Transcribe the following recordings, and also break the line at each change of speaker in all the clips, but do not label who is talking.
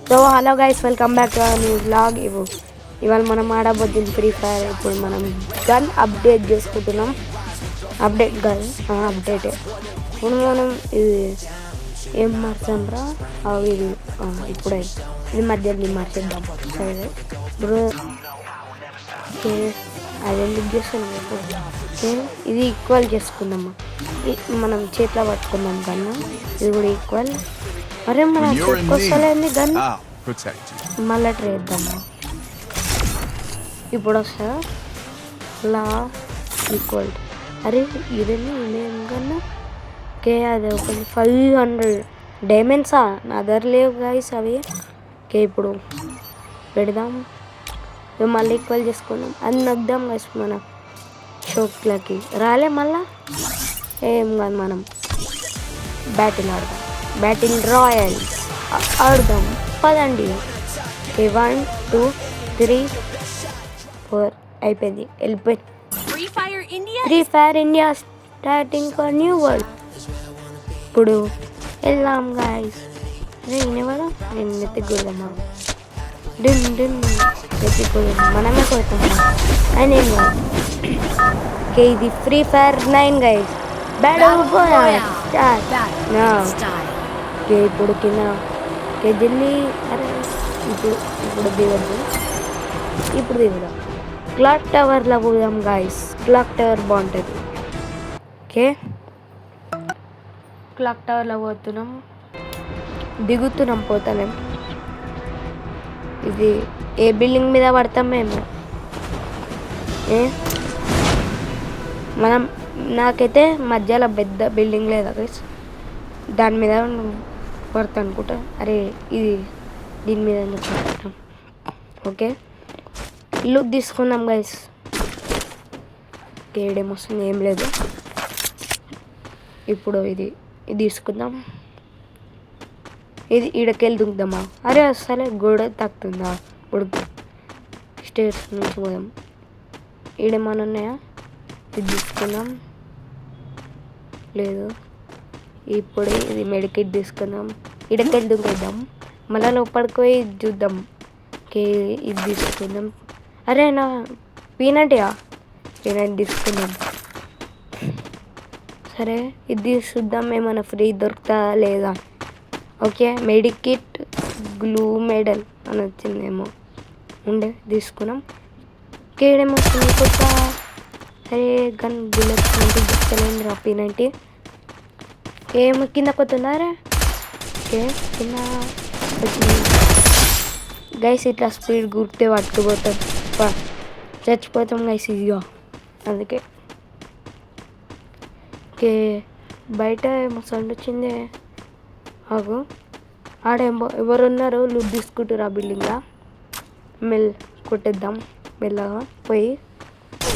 So hello guys, welcome back to new vlog. ఇవాళ మనం ఆడబోతుంది free fire. ఇప్పుడు మనం గన్ అప్డేట్ చేసుకుంటున్నాం. అప్డేట్ కాదు, అప్డేటే. ఇప్పుడు మనం ఇది ఏం మార్చాంరా ఇది ఇప్పుడే ఇది మధ్యలో మార్చేద్దాం. సరే ఇప్పుడు అది ఎందుకు చేస్తాను, ఇది ఈక్వల్ చేసుకుందామా. మనం చేతిలో పట్టుకుందాం కన్నా ఇది కూడా ఈక్వల్. అరే మన చేతికొస్తలేంది గన్, మళ్ళీ ట్రై చేద్దామా. ఇప్పుడు వస్తా లా ఈక్వల్. అరే ఇదేమి ఇదేం కన్నా ఓకే. అది ఒక 500 డైమండ్సా నా దగ్గర లేవు గైస్ అవి. ఓకే ఇప్పుడు పెడదాం, మళ్ళీ ఈక్వల్ చేసుకుందాం. అది నొద్దాం గైస్ మన షోక్లకి రాలే. మళ్ళా ఏం కాదు, మనం బ్యాటిల్ ఆడదాం. బ్యాటిల్ రాయల్ ఆడదాం పదండి. ఓకే 1 2 3 4 అయిపోయింది, వెళ్ళిపోయింది. Free fire India starting for new world. ఇప్పుడు వెళ్దాం గాయస్. అరే వినేవాడు నేను నెత్తికూడదమ్మా. డిన్ డిన్ నెత్తికూడదు, మనమే కొడతాం అని ఏం కాదు. ఓకే ఇది free fire 9 guys. Battle okay ఇప్పుడు కింద ఓకే ఢిల్లీ. అరే ఇప్పుడు దిగద్దు, ఇప్పుడు దిగుదాం. క్లాక్ టవర్లో పోదాం గాయస్. క్లాక్ టవర్ బాగుంటుంది. ఓకే క్లాక్ టవర్లో పోతున్నాం, దిగుతున్నాం, పోతాం. ఇది ఏ బిల్డింగ్ మీద పడతాం మేము. మనం నాకైతే మధ్యలో పెద్ద బిల్డింగ్ లేదా గైస్, దాని మీద పడతా అనుకుంటా. అరే ఇది దీని మీద పడతాం. ఓకే ఇల్లు తీసుకుందాం గైస్. ఏడేమొస్తుంది, ఏం లేదు. ఇప్పుడు ఇది తీసుకుందాం. ఇది ఈడకెళ్ళి దుంకుదామా. అరే అసలే గోడ తాకుతుందా. ఉడుకు స్టేర్స్ నుంచి పోదాం. ఈడేమన్నా ఉన్నాయా, ఇది తీసుకుందాం. లేదు, ఇప్పుడు ఇది మెడికిట్ తీసుకుందాం. ఈడకెళ్ళి దుంకేద్దాం, మళ్ళీ లోపలికి పోయి చూద్దాం. ఓకే ఇది తీసుకుందాం. అరే నా పీనట్యా పీనట్ తీసుకుందాం. సరే ఇది చూద్దాం ఏమైనా ఫ్రీ దొరుకుతా లేదా. ఓకే మెడికిట్ గ్లూ మెడల్ అని వచ్చిందేమో, ఉండే తీసుకున్నాం. కేడేమో కొత్త. అరే గన్ బుల్లెట్స్ అంటే గుర్తలేంది రా. పీనంటి ఏమో కింద కొత్తుందా. అరే ఓకే కింద వచ్చింది గైస్. ఇట్లా స్పీడ్ గుర్తే పట్టుకుపోతాం, చచ్చిపోతాం గైస్ ఇదిగా. అందుకే ఓకే బయట ఏమో సౌండ్ వచ్చిందే. ఆగు, ఆడేమో ఎవరు ఉన్నారు, లూట్ తీసుకుంటారు ఆ బిల్డింగ్లో. కొట్టేద్దాం మెల్లగా పోయి.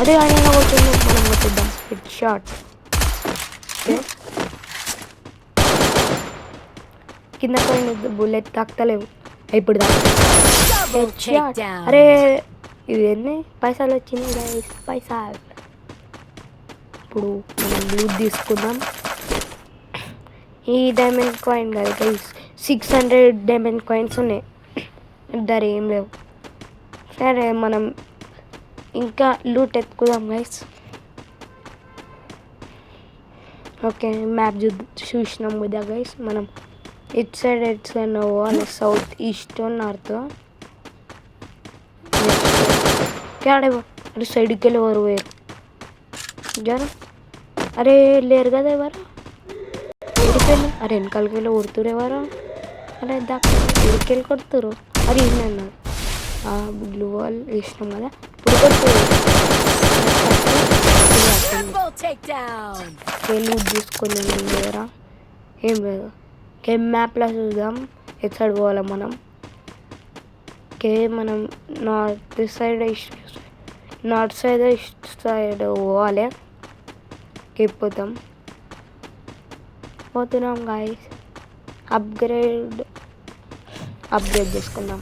అదే ఆయన కొట్టింది, మనం కొట్టేద్దాం. Head shot. ఓకే కింద పోయిన బుల్లెట్ తాకుతలేవు ఇప్పుడు. అరే ఇది ఎన్ని పైసలు వచ్చినాయి గైస్, పైసలు. ఇప్పుడు మనం లూట్ తీసుకుందాం. ఈ డైమండ్ కాయిన్ కదా గైస్, 600 డైమండ్ కాయిన్స్ ఉన్నాయి, ధర ఏం లేవు. సరే మనం ఇంకా లూట్ ఎత్తుకుందాం గైస్. ఓకే మ్యాప్ చూసినాం కదా గైస్. మనం ఇట్ సైడ్ పోవాలి, సౌత్ ఈస్ట్ నార్త్. అరే సైడ్కి వెళ్ళి ఎవరు పోయారు జర. అరే లేరు కదా ఎవరు, ఉడికెళ్ళి. అరే వెనకాలకి వెళ్ళి ఉడుతురు ఎవరు. అరే దాకా ఉడికెళ్ళి కొడుతురు. అది ఏంటన్నారు బ్లూ వాల్ వేసినాం కదా, ఇప్పుడు కొడుతురు. లూట్ తీసుకొని లేరా, ఏం లేదు. ఓకే మ్యాప్లో చూద్దాం ఎటు సైడ్ పోవాలి మనం. ఓకే మనం నార్త్ సైడ్ ఈస్ట్ సైడ్ పోవాలి. పోతున్నాం గాయస్. అప్గ్రేడ్ చేసుకుందాం.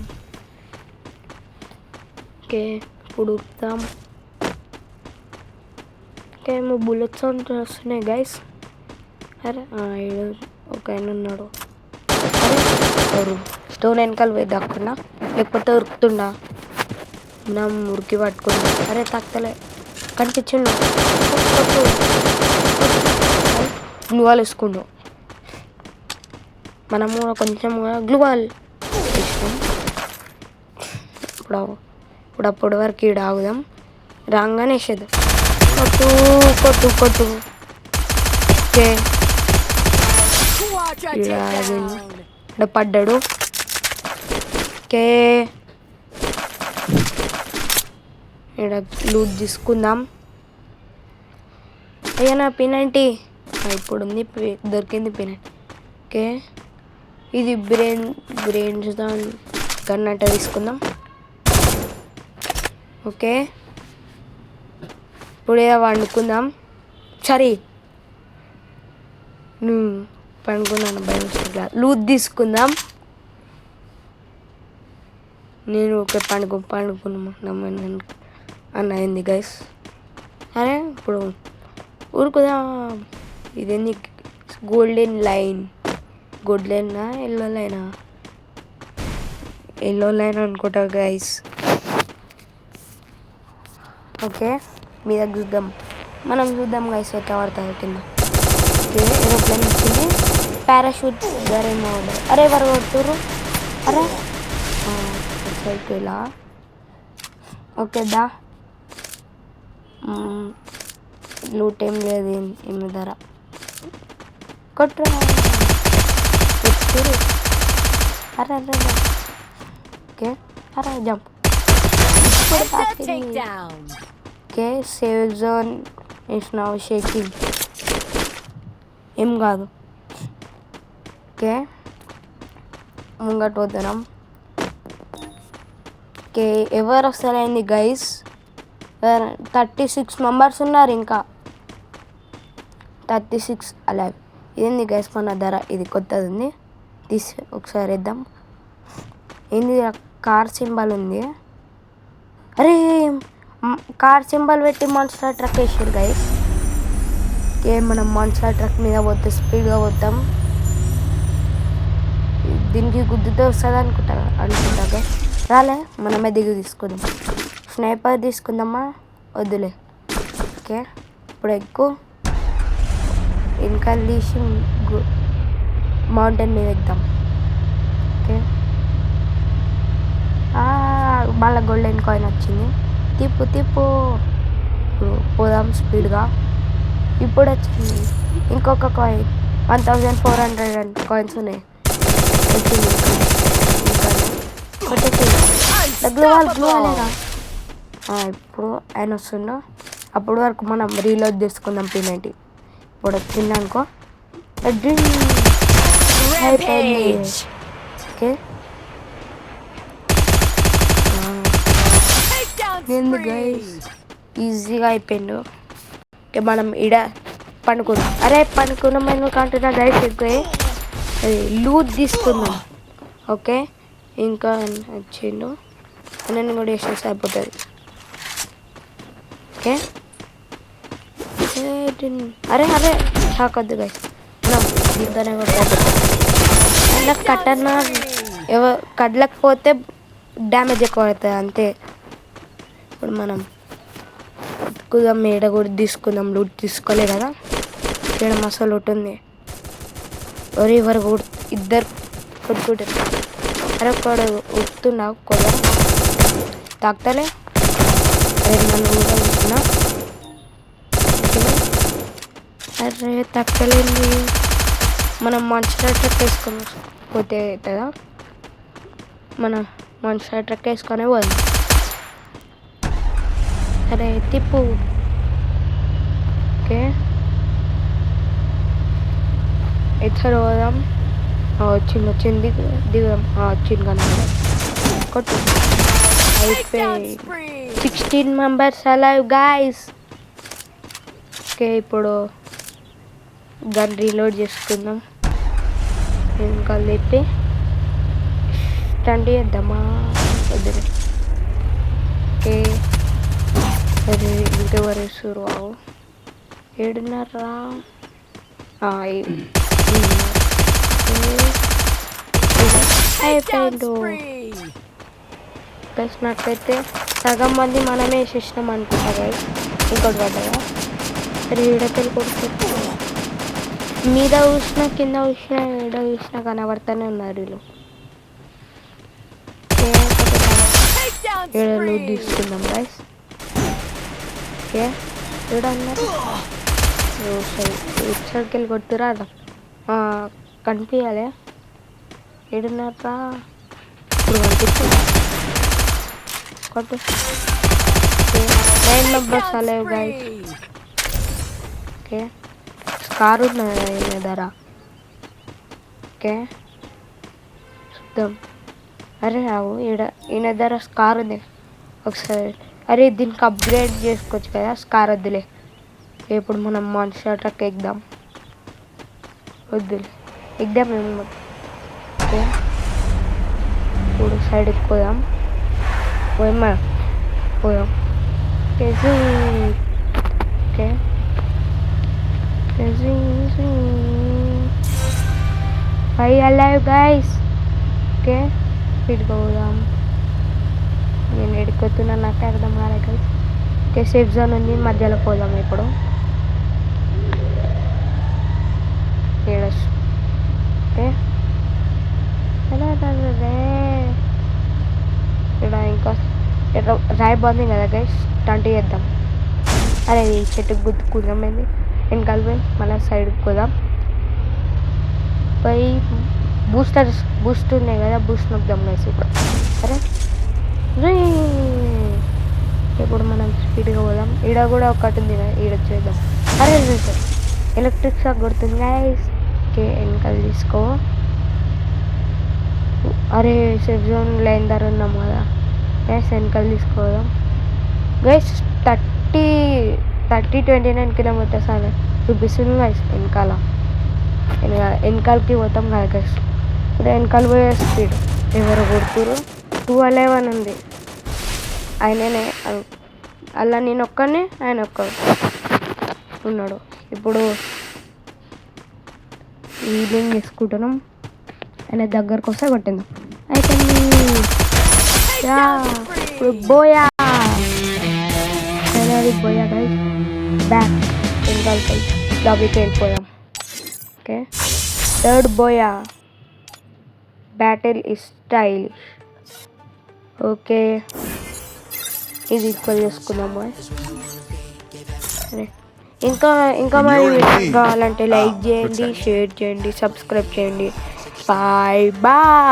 ఓకే ఇప్పుడు ఉడుకుతాం. ఓకే ఏమో బుల్లెట్ సౌండ్ వస్తున్నాయి గైస్. అరే ఒక ఆయన ఉన్నాడు. అరే ఎవరు స్టోన్ వెనకాల పోయి దక్కున్నా లేకపోతే ఉరుకుతుండా నా ఉరికి పట్టుకున్నా. అరే తక్కలే కనిపించిండు. గ్లూవాల్ వేసుకుండు. మనము కొంచెం గ్లూవాల్ వేసినాం. ఇప్పుడు అప్పటి వరకు ఈడ ఆగుదాం. రాగానే వేసేద్దాం. కొట్టు కొట్టు కొట్టు. ఓకే ఇక్కడ పడ్డాడు. ఓకే ఇక్కడ లూట్ తీసుకుందాం. అయ్యా నా పినంటి ఇప్పుడు ఉంది, దొరికింది పినంటి. ఓకే ఇది బ్రెయిన్స్ గన్ అంటే తీసుకుందాం. ఓకే ఇప్పుడు ఏదో వండుకుందాం. సరే పండుకున్నాను భయం. లూట్ తీసుకుందాం. నేను ఒక పండుకున్నాను అన్నది గైస్. అరే ఇప్పుడు ఊరుకుదా. ఇదేంది గోల్డెన్ లైన్ ఎల్లో లైన్ అనుకుంటా గైస్. ఓకే మీ దగ్గర మనం చూద్దాం గైస్ ఎట్లా పడుతుంది కింద. ఓకే ఏరోప్లేన్ వచ్చింది. పారాషూట్ ఏమో. అరే ఎవరు కొడుతుర్రు? అరే సైకిలా. ఓకే దా లూట్ ఏం లేదు ఏమి ధర కొట్టురా. అరే అరే ఓకే అరే జంప్. ఓకే సేవ్ జోన్ వేసినావు షేకింగ్ ఏం కాదు. ఓకే ముంగట వద్దాం. ఓకే ఎవరు వస్తారైంది గైస్? 36 మెంబర్స్ ఉన్నారు. ఇంకా 36 అలా. ఇదేంది గైస్ మన ధర? ఇది కొత్తది ఉంది. ఒకసారి వేద్దాం. ఏంది కార్ సింబల్ ఉంది. అరే కార్ సింబల్ పెట్టి మాన్స్టర్ ట్రక్ వేసారు గైస్. ఓకే మనం మాన్స్టర్ ట్రక్ మీద పోతే స్పీడ్గా పోతాం. దీనికి గుద్దుతో వస్తుంది అనుకుంటా గైస్. రాలే మనమే దిగు తీసుకుందాం. స్నైపర్ తీసుకుందామా? వద్దులే. ఓకే ఇప్పుడు ఎక్కువ వెనకాల తీసి మౌంటైన్ మీద ఎక్కుదాం. ఓకే మళ్ళీ గోల్డెన్ కాయిన్ వచ్చింది. తిప్పు ఇప్పుడు పోదాం స్పీడ్గా. ఇప్పుడు వచ్చింది ఇంకొక కాయిన్. 1400 కాయిన్స్ ఉన్నాయి. వచ్చింది గ్లూవాలేరా. ఇప్పుడు ఆయన వస్తుండో అప్పటి వరకు మనం రీలోడ్ చేసుకుందాం. P90 ఇప్పుడు వచ్చింది అనుకో. ఓకే ఏంది గైస్ ఈజీగా అయిపోయిండు. ఓకే మనం ఈడ పండుకున్నాం. అరే పండుకున్నాం ఎందుకు అంటున్నా గైస్? ఎక్కువ లూట్ తీసుకుందాం. ఓకే ఇంకా వచ్చిండు. నేను కూడా వేసేసి అయిపోతుంది. ఓకే అరే అరే షాకొద్దు గైస్. దీంతోనే కూడా అయినా కట్టన కదలకపోతే డ్యామేజ్ ఎక్కువ అవుతుంది అంతే. ఇప్పుడు మనం ఎక్కుదాం. మేడ కూడా తీసుకుందాం. లూట్ తీసుకోలే కదా. ఇక్కడ మసాలా లూట్ ఉంది. ఎవరు ఇద్దరు కొట్టుకుంటారు. అరే ఒక్కడ ఉడుతున్నా కూడా తాకుతలే. అరే నన్ను కూడా ఉంటున్నా. అరే తక్కలేంది. మనం మాన్స్టర్ ట్రక్ వేసుకొని పోతే అవుతుందా? మనం మాన్స్టర్ ట్రక్ వేసుకొని పోదాం. అరే తిప్పు. ఓకే ఎక్కడ పోదాం? వచ్చింది దిగుదాం. వచ్చింది కానీ కొట్టు. అయిపోయి 16 మెంబర్స్ అలైవ్ గైస్. ఓకే ఇప్పుడు గన్ రీలోడ్ చేసుకుందాం. ఇంకా లేపి స్టంట్ చేద్దామా? వద్దు. ఓకే అది ఇంకెవరు వేస్తారు? వావు 7:30. అయిపోయిండు గైస్. నాకైతే సగం మంది మనమే వేసేసినాం అనుకుంటా గైస్. ఇంకోటి పడ్డదా రీడకెళ్ళి కొడుకు మీద చూసినా కింద చూసినా ఏడ చూసినా కనబడతానే ఉన్నారు వీళ్ళు. ఏడ లూట్ తీసుకుందాం గైస్. ఓకే ఏడ అన్నారు ఇటు సైడ్కి వెళ్ళి కొట్టురా కనిపించాలి. ఏడున్నారా ఇప్పుడు కనిపిస్తుంది కొట్టు. 9 మెంబర్స్ అలేవు గైస్. ఓకే స్కార్ ఉన్నది ఈయన ధర. ఓకే చూద్దాం. అరే రావు ఈయన ధర స్కార్ ఉంది ఒకసారి. అరే దీనికి అప్గ్రేడ్ చేసుకోవచ్చు కదా, స్కార్ వద్దులే. ఇప్పుడు మనం మాన్స్టర్ అటాక్ ఎగ్దాం. వద్దులే ఎగ్దాం మేము. ఓకే ఇప్పుడు సైడ్కి పోదాం. పోయమ్మా పోయాం. Okay I alive guys. Okay స్పీడ్గా పోదాం. నేను ఎడుకొతున్నా నాకు అర్థం కాలే గైస్. ఓకే సేఫ్ జోన్ ఉంది, మధ్యలో పోదాం ఇప్పుడు. ఏడొచ్చు. ఓకే ఇక్కడ ఇంకా రాయి బాగుంది కదా గైస్, టంటి చేద్దాం. అరే ఈ చెట్టుకు గుద్దుకుందాం. ఏంది వెనకాల పోయి మళ్ళీ సైడ్కి పోదాం. పోయి బూస్ట్ ఉన్నాయి కదా, బూస్ట్ నొక్కుదాం గైస్ ఇప్పుడు. సరే ఇప్పుడు మనం స్పీడ్గా పోదాం. ఈడ కూడా ఒకటి ఉంది కదా, ఈడ చేద్దాం. అరే ఎలక్ట్రిక్ షాక్ కొడుతుంది గైస్. ఓకే వెనకాల తీసుకో. అరే సేఫ్ జోన్ లైన్ ధర ఉన్నాం కదా గైస్, వెనకాల తీసుకోదాం గైస్. 29 కిలోమీటర్స్ అని చూపిస్తుంది గైస్. వెనకాలకి పోతాం కదా గైస్. ఇప్పుడు వెనకాల పోయే స్పీడ్ ఎవరు కొడుతురు. 211 ఉంది. ఆయననే అలా నేను ఒక్కనే ఆయన ఒక్కడు ఉన్నాడు. ఇప్పుడు ఈవినింగ్ చేసుకుంటున్నాం. ఆయన దగ్గరకు వస్తే కొట్టింది అయితే ఇప్పుడు బోయా బోయా గైస్. బ్యాక్ వెనకాలకి లబ్కి వెళ్ళిపోయాం. Okay third buoy battle is stylish. Okay ఇది ఈక్వల్ చేసుకుందాము. సరే ఇంకా మరి కావాలంటే లైక్ చేయండి, షేర్ చేయండి, సబ్స్క్రైబ్ చేయండి. Bye bye.